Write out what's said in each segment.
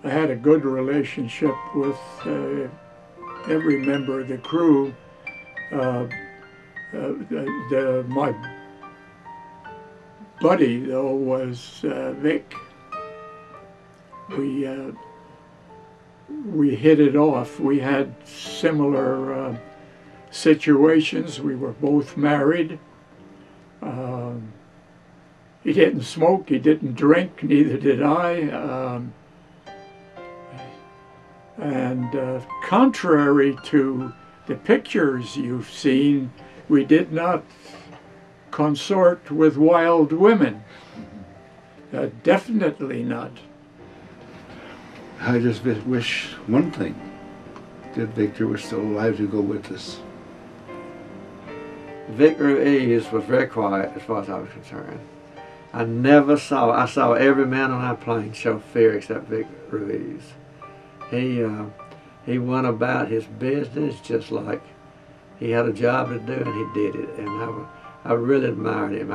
I had a good relationship with every member of the crew. My buddy, though, was Vic. We hit it off. We had similar situations. We were both married. He didn't smoke, he didn't drink, neither did I. Contrary to the pictures you've seen, we did not consort with wild women. Definitely not. I just wish one thing, that Victor was still alive to go with us. Vic Ruiz was very quiet as far as I was concerned. I saw every man on our plane show fear except Vic Ruiz. He went about his business just like he had a job to do, and he did it. And I really admired him.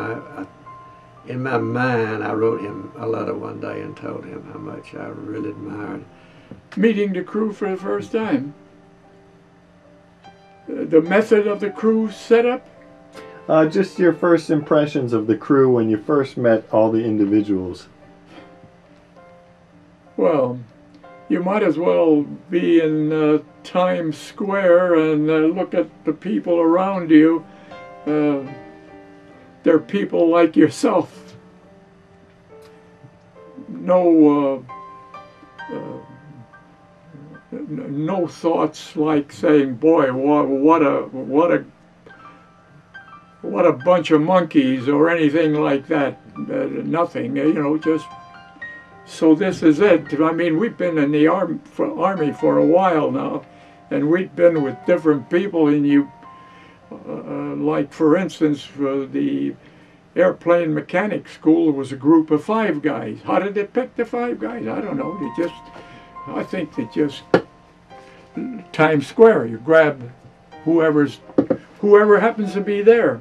In my mind, I wrote him a letter one day and told him how much I really admired. Meeting the crew for the first time. The method of the crew setup? Just your first impressions of the crew when you first met all the individuals. Well, you might as well be in Times Square and look at the people around you. They're people like yourself. No thoughts like saying, "Boy, what a bunch of monkeys," or anything like that. Nothing, you know, just, so this is it. I mean, we've been in the Army for a while now, and we've been with different people, and you, like for instance, for the airplane mechanic school, there was a group of 5 guys. How did they pick the 5 guys? I don't know. I think they just, Times Square, you grab whoever happens to be there.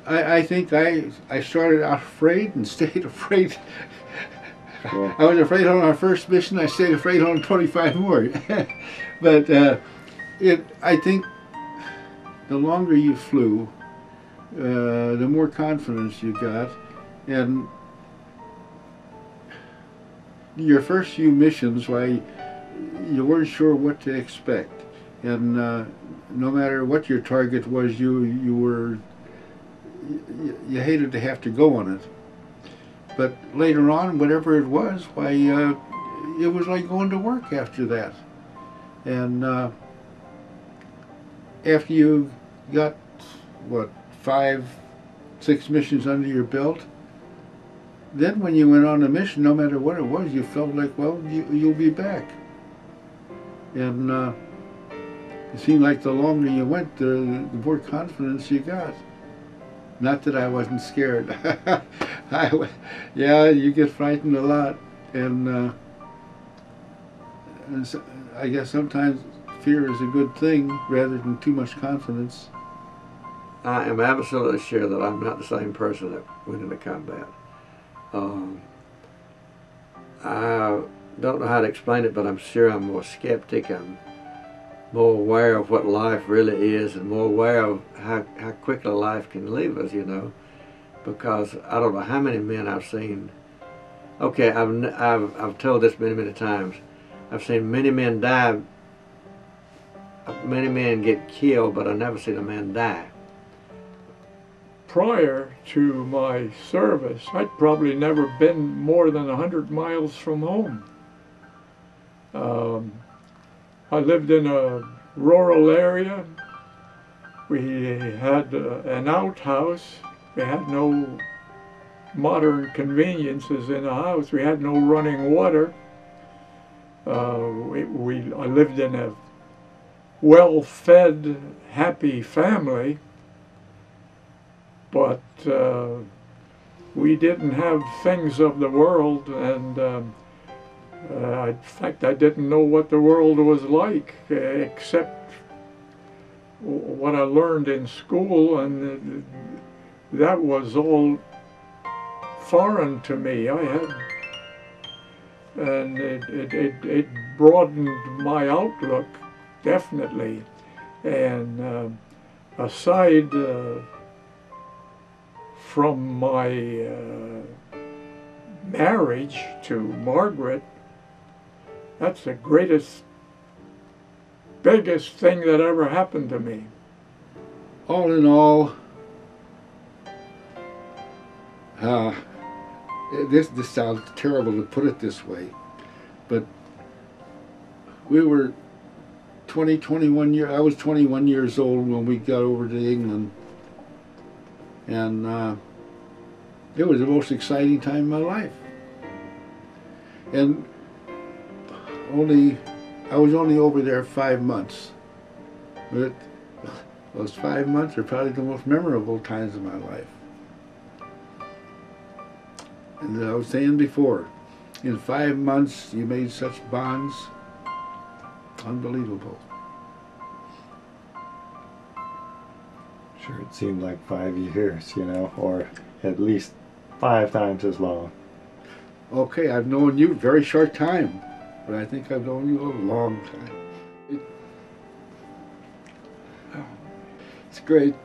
I think I started out afraid and stayed afraid. Yeah. I was afraid on our first mission. I stayed afraid on 25 more. But I think the longer you flew, the more confidence you got. And your first few missions, why, you weren't sure what to expect. And no matter what your target was, you hated to have to go on it. But later on, whatever it was, why, it was like going to work after that. And after you got, what, 5, 6 missions under your belt, then when you went on a mission, no matter what it was, you felt like, well, you'll be back. And it seemed like the longer you went, the more confidence you got. Not that I wasn't scared. Yeah, you get frightened a lot, and so I guess sometimes fear is a good thing rather than too much confidence. I am absolutely sure that I'm not the same person that went into combat. I don't know how to explain it, but I'm sure I'm more skeptic. I'm more aware of what life really is, and more aware of how quickly life can leave us, you know. Because I don't know how many men I've seen. Okay, I've told this many times. I've seen many men die, many men get killed, but I've never seen a man die. Prior to my service, I'd probably never been more than 100 miles from home. I lived in a rural area. We had an outhouse. We had no modern conveniences in the house. We had no running water. I lived in a well-fed, happy family, but we didn't have things of the world, and in fact, I didn't know what the world was like, except what I learned in school, and that was all foreign to me. and it broadened my outlook, definitely. And aside from my marriage to Margaret, that's the biggest thing that ever happened to me. All in all, this sounds terrible to put it this way, but we were 21 years, I was 21 years old when we got over to England, and it was the most exciting time in my life. And I was only over there 5 months, but those 5 months are probably the most memorable times of my life. And I was saying before, in 5 months you made such bonds, unbelievable. Sure, it seemed like 5 years, you know, or at least 5 times as long. Okay, I've known you a very short time, but I think I've known you a long time. It's great.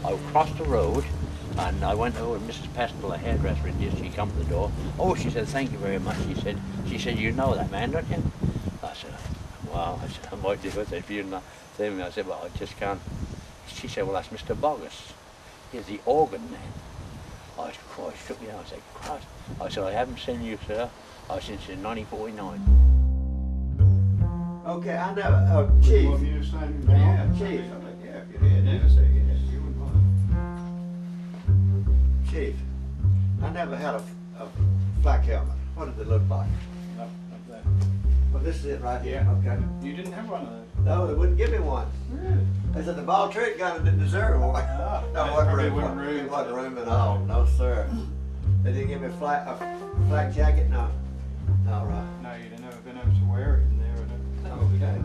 I crossed the road and I went over to Mrs. Pestle, a hairdresser in here. She come to the door. Oh, she said, thank you very much. She said, you know that man, don't you? I said, well, I said, I might do it if you know him. I said, well, I just can't. She said, well, that's Mr. Bogus. He's the organ man. I shook me out. I said, Christ. I said, I haven't seen you, sir, since 1949. Okay, I know, Chief. Yeah, Chief. Chief, I never had a flak helmet. What did it look like? Up there. Well, this is it right here. Yeah. Okay. You didn't have one of those? No, they wouldn't give me one. Really? They said the ball trick gun didn't deserve one. Ah, No, there wasn't probably room. wasn't room Wasn't for it. room at all. No, sir. They didn't give me a flak jacket. No. All right. No, you'd have never been able to wear it in there. I don't think. Okay.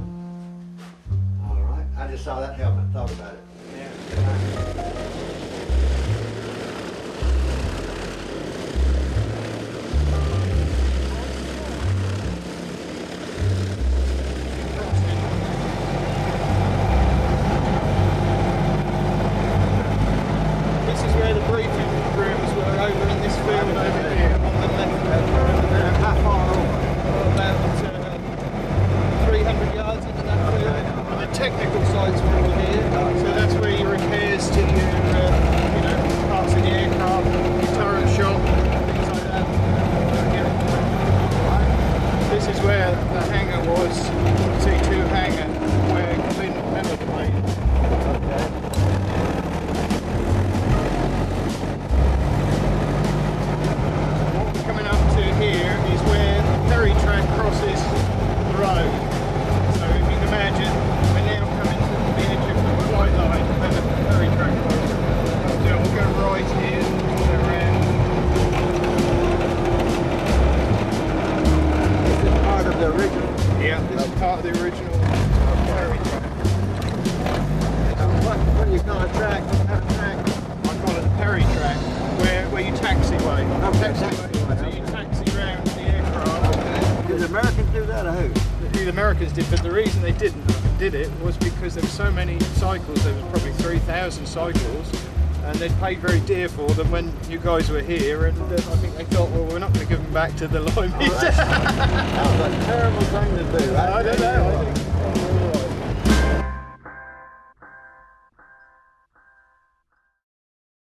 All right. I just saw that helmet and thought about it. Yeah. This is where the briefing rooms were, over in this field over here on the left. How far over? About 300 yards into that field. And the technical sites were all here. So that's where your repairs to your, parts of the aircraft, your turret shop, things like that. Yeah. This is where the hangar was, C2 hangar, where Clint Miller played. Okay. What we're coming up to here is where the ferry track crosses the road. So if you can imagine, we're now coming to the edge of the white line where the ferry track crosses. So we'll go right here, go around. This is part of the original. Yeah, this is part of the original ferry track. What do you call a track? What kind of track? I call it the ferry track, where you taxiway. Okay, taxiway. So you taxi around the aircraft. Did the Americans do that or who? the Americans did, but the reason they did it was because there were so many cycles. There was probably 3,000 cycles, and they'd paid very dear for them when you guys were here, and I think they thought, well, we're not going to give them back to the Limeys. That was a terrible thing to do. I don't know.